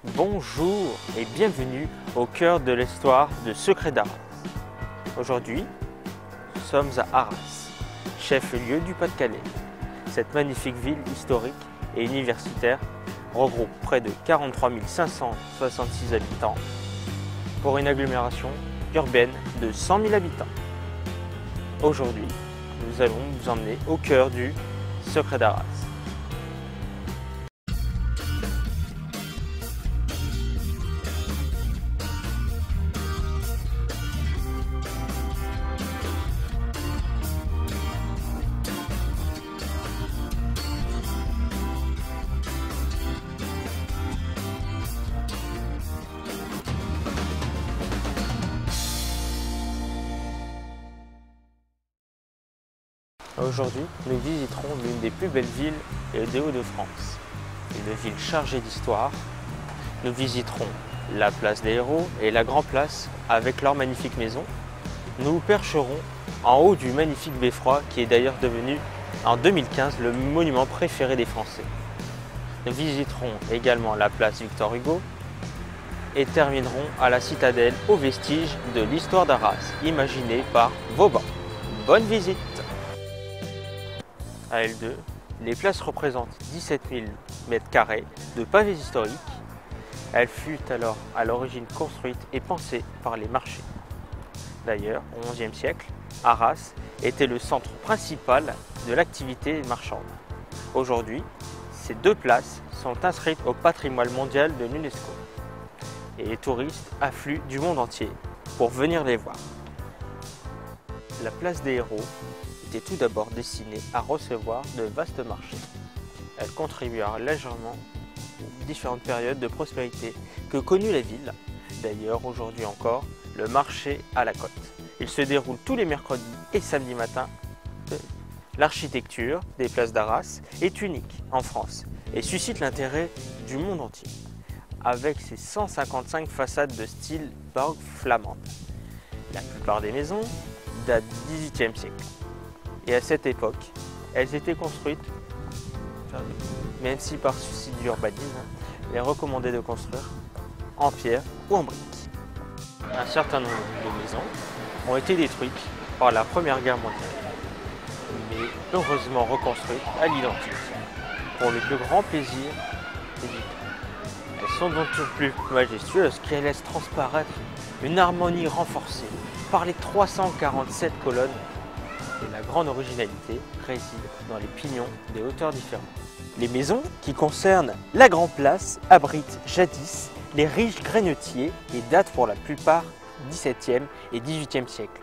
Bonjour et bienvenue au cœur de l'histoire de Secret d'Arras. Aujourd'hui, nous sommes à Arras, chef-lieu du Pas-de-Calais. Cette magnifique ville historique et universitaire regroupe près de 43 566 habitants pour une agglomération urbaine de 100 000 habitants. Aujourd'hui, nous allons vous emmener au cœur du Secret d'Arras. Aujourd'hui, nous visiterons l'une des plus belles villes des Hauts-de-France. Une ville chargée d'histoire. Nous visiterons la place des Héros et la Grand Place avec leurs magnifiques maisons. Nous nous percherons en haut du magnifique beffroi qui est d'ailleurs devenu en 2015 le monument préféré des Français. Nous visiterons également la place Victor Hugo et terminerons à la citadelle aux vestiges de l'histoire d'Arras, imaginée par Vauban. Bonne visite! À L2, les places représentent 17 000 m² de pavés historiques. Elle fut alors à l'origine construite et pensée par les marchés. D'ailleurs, au XIe siècle, Arras était le centre principal de l'activité marchande. Aujourd'hui, ces deux places sont inscrites au patrimoine mondial de l'UNESCO. Et les touristes affluent du monde entier pour venir les voir. La place des Héros était tout d'abord destinée à recevoir de vastes marchés. Elle contribua légèrement aux différentes périodes de prospérité que connut la ville. D'ailleurs, aujourd'hui encore, le marché à la côte. Il se déroule tous les mercredis et samedis matins. L'architecture des places d'Arras est unique en France et suscite l'intérêt du monde entier, avec ses 155 façades de style baroque flamande. La plupart des maisons datent du XVIIIe siècle. Et à cette époque, elles étaient construites, même si par souci d'urbanisme, il est recommandé de construire en pierre ou en briques. Un certain nombre de maisons ont été détruites par la Première Guerre mondiale, mais heureusement reconstruites à l'identique, pour le plus grand plaisir des visiteurs. Elles sont donc plus majestueuses qu'elles laissent transparaître une harmonie renforcée par les 347 colonnes. Et la grande originalité réside dans les pignons des hauteurs différentes. Les maisons qui concernent la Grand Place abritent jadis les riches greniers et datent pour la plupart XVIIe et XVIIIe siècle.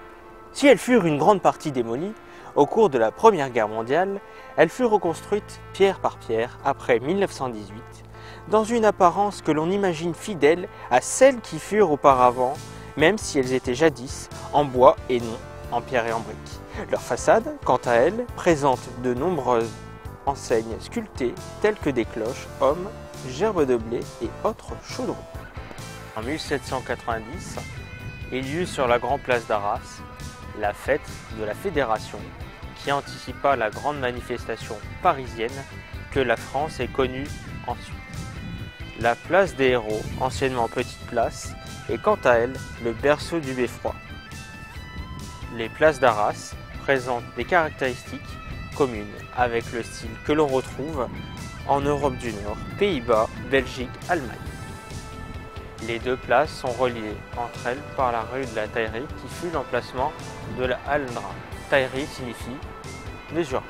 Si elles furent une grande partie démolies, au cours de la Première Guerre mondiale, elles furent reconstruites pierre par pierre après 1918, dans une apparence que l'on imagine fidèle à celles qui furent auparavant, même si elles étaient jadis en bois et non en pierre et en briques. Leur façade, quant à elle, présente de nombreuses enseignes sculptées telles que des cloches, hommes, gerbes de blé et autres chaudrons. En 1790, il y eut sur la Grande Place d'Arras la fête de la Fédération qui anticipa la grande manifestation parisienne que la France est connue ensuite. La place des Héros, anciennement Petite Place, est quant à elle le berceau du beffroi. Les places d'Arras présentent des caractéristiques communes avec le style que l'on retrouve en Europe du Nord, Pays-Bas, Belgique, Allemagne. Les deux places sont reliées entre elles par la rue de la Taillerie qui fut l'emplacement de la Halendra. Taillerie signifie mesure.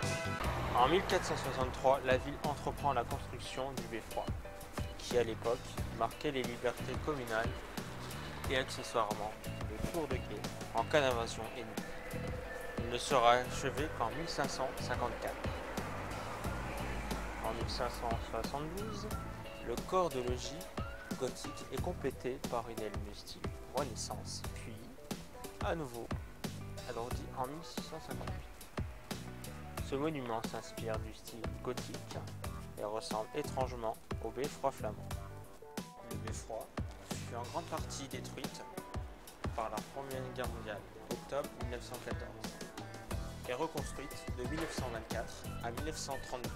En 1463, la ville entreprend la construction du beffroi, qui à l'époque marquait les libertés communales et accessoirement le tour de quai en cas d'invasion ennemie. Il ne sera achevé qu'en 1554. En 1572, le corps de logis gothique est complété par une aile de style Renaissance, puis à nouveau agrandi en 1658. Ce monument s'inspire du style gothique et ressemble étrangement au beffroi flamand. Le beffroi fut en grande partie détruite par la Première Guerre mondiale, octobre 1914, et reconstruite de 1924 à 1932.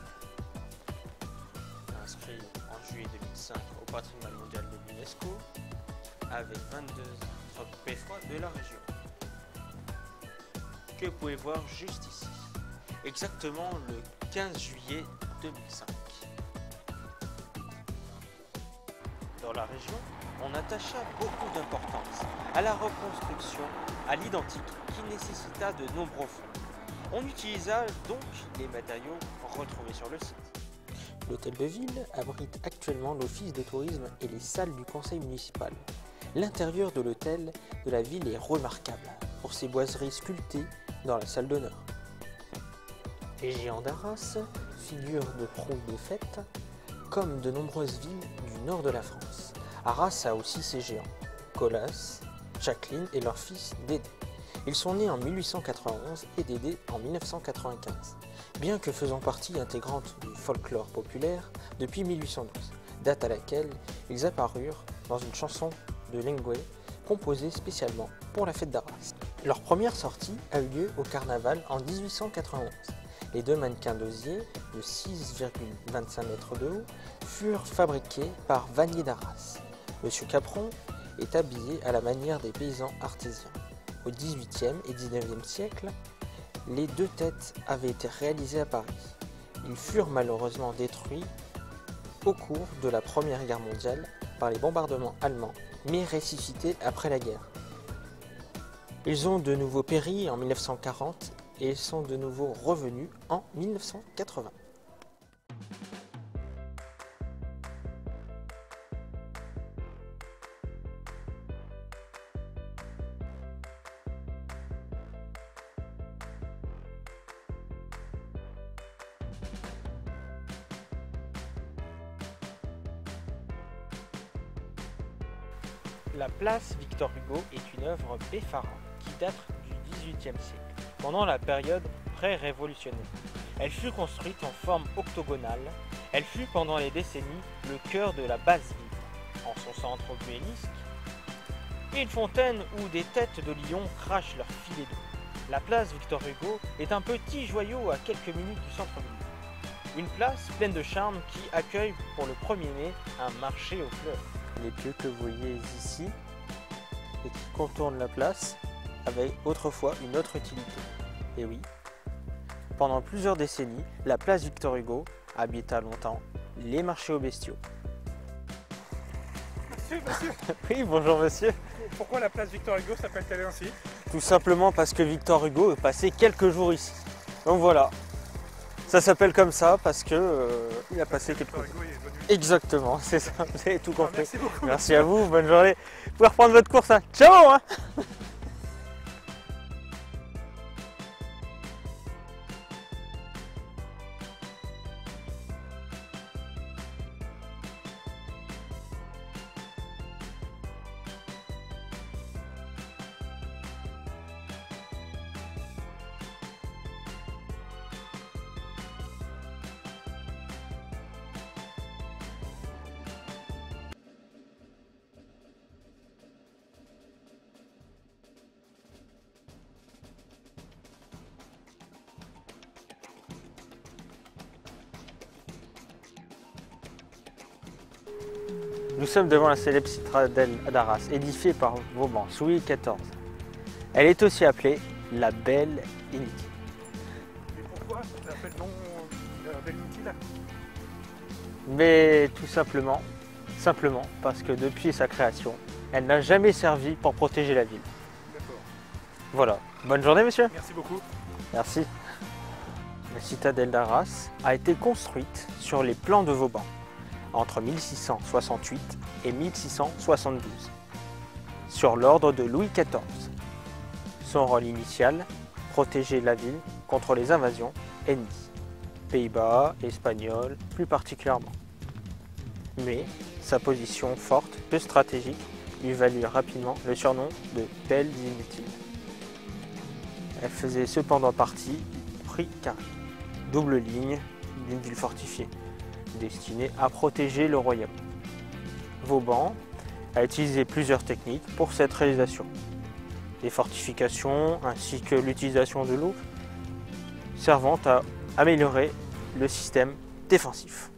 Inscrit en juillet 2005 au patrimoine mondial de l'UNESCO avec 22 autres beffrois de la région. Que vous pouvez voir juste ici, exactement le 15 juillet 2005. Dans la région, on attacha beaucoup d'importance à la reconstruction à l'identique qui nécessita de nombreux fonds. On utilisa donc les matériaux retrouvés sur le site. L'hôtel de ville abrite actuellement l'office de tourisme et les salles du conseil municipal. L'intérieur de l'hôtel de la ville est remarquable pour ses boiseries sculptées dans la salle d'honneur. Les géants d'Arras figurent de proue de fête comme de nombreuses villes du nord de la France. Arras a aussi ses géants, Colas, Jacqueline et leur fils Dédé. Ils sont nés en 1891 et Dédé en 1995, bien que faisant partie intégrante du folklore populaire depuis 1812, date à laquelle ils apparurent dans une chanson de Lenguet composée spécialement pour la fête d'Arras. Leur première sortie a eu lieu au carnaval en 1891. Les deux mannequins d'osier de 6,25 mètres de haut furent fabriqués par Vanier d'Arras. Monsieur Capron est habillé à la manière des paysans artésiens. Au XVIIIe et XIXe siècle, les deux têtes avaient été réalisées à Paris. Ils furent malheureusement détruits au cours de la Première Guerre mondiale par les bombardements allemands, mais ressuscités après la guerre. Ils ont de nouveau péri en 1940 et sont de nouveau revenus en 1980. La place Victor Hugo est une œuvre effarante qui date du XVIIIe siècle, pendant la période pré-révolutionnaire. Elle fut construite en forme octogonale. Elle fut pendant les décennies le cœur de la basse ville. En son centre obélisque, une fontaine où des têtes de lions crachent leurs filets d'eau. La place Victor Hugo est un petit joyau à quelques minutes du centre-ville. Une place pleine de charme qui accueille pour le 1er mai un marché aux fleurs. Les pieux que vous voyez ici et qui contournent la place avaient autrefois une autre utilité. Et oui, pendant plusieurs décennies, la place Victor Hugo habita longtemps les marchés aux bestiaux. Monsieur. Oui, bonjour monsieur. Pourquoi la place Victor Hugo s'appelle-t-elle ainsi? Tout simplement parce que Victor Hugo est passé quelques jours ici. Donc voilà, ça s'appelle comme ça parce que il a passé quelques jours. Exactement, c'est ça, vous avez tout compris. Merci beaucoup. Merci à vous, bonne journée. Vous pouvez reprendre votre course, hein. Ciao hein. Nous sommes devant la célèbre citadelle d'Arras, édifiée par Vauban sous Louis XIV. Elle est aussi appelée la Belle Inutile. Et pourquoi ça s'appelle non la Belle Inutile? Mais tout simplement parce que depuis sa création, elle n'a jamais servi pour protéger la ville. D'accord. Voilà. Bonne journée monsieur. Merci beaucoup. Merci. La citadelle d'Arras a été construite sur les plans de Vauban entre 1668 et 1672, sur l'ordre de Louis XIV. Son rôle initial, protéger la ville contre les invasions ennemies, Pays-Bas, Espagnols plus particulièrement. Mais sa position forte, peu stratégique, lui valut rapidement le surnom de Belle Inutile. Elle faisait cependant partie du Prix Carré, double ligne d'une ville fortifiée, destinée à protéger le royaume. Vauban a utilisé plusieurs techniques pour cette réalisation. Des fortifications ainsi que l'utilisation de l'eau servant à améliorer le système défensif.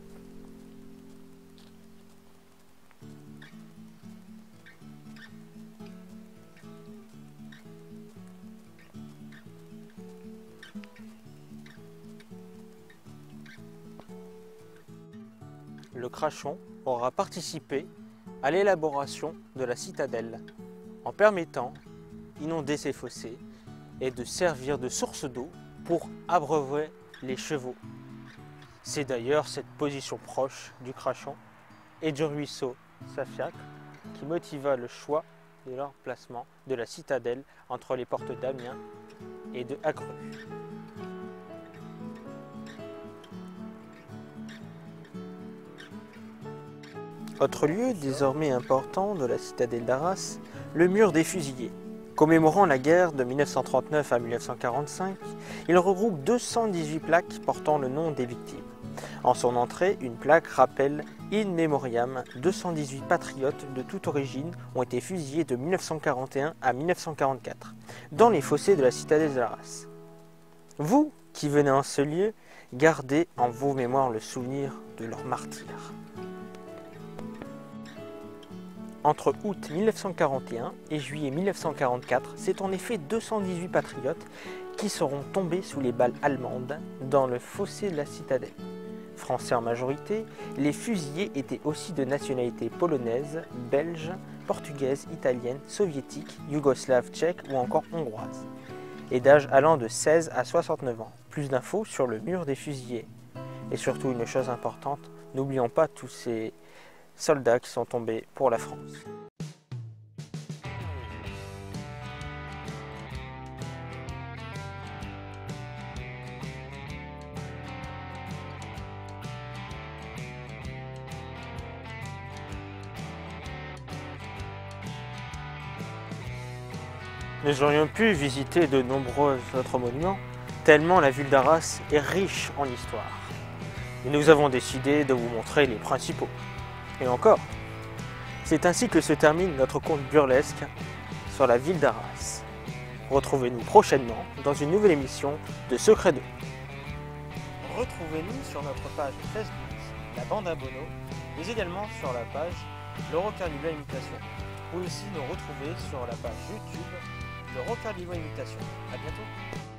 le Crachon aura participé à l'élaboration de la citadelle en permettant d'inonder ces fossés et de servir de source d'eau pour abreuver les chevaux. C'est d'ailleurs cette position proche du Crachon et du ruisseau Safiac qui motiva le choix de leur placement de la citadelle entre les portes d'Amiens et de Acru. Autre lieu désormais important de la citadelle d'Arras, le mur des fusillés. Commémorant la guerre de 1939 à 1945, il regroupe 218 plaques portant le nom des victimes. En son entrée, une plaque rappelle In Memoriam, 218 patriotes de toute origine ont été fusillés de 1941 à 1944, dans les fossés de la citadelle d'Arras. Vous, qui venez en ce lieu, gardez en vos mémoires le souvenir de leur martyr. Entre août 1941 et juillet 1944, c'est en effet 218 patriotes qui seront tombés sous les balles allemandes dans le fossé de la citadelle. Français en majorité, les fusillés étaient aussi de nationalité polonaise, belge, portugaise, italienne, soviétique, yougoslave, tchèque ou encore hongroise, et d'âge allant de 16 à 69 ans. Plus d'infos sur le mur des fusillés. Et surtout une chose importante, n'oublions pas tous ces soldats qui sont tombés pour la France. Nous aurions pu visiter de nombreux autres monuments, tellement la ville d'Arras est riche en histoire. Mais nous avons décidé de vous montrer les principaux. Et encore, c'est ainsi que se termine notre conte burlesque sur la ville d'Arras. Retrouvez-nous prochainement dans une nouvelle émission de Secret 2. Retrouvez-nous sur notre page Facebook, la bande à Bono, mais également sur la page Le Rocard Libre Imitation. Vous pouvez aussi nous retrouver sur la page YouTube Le Rocard Libre Imitation. À bientôt.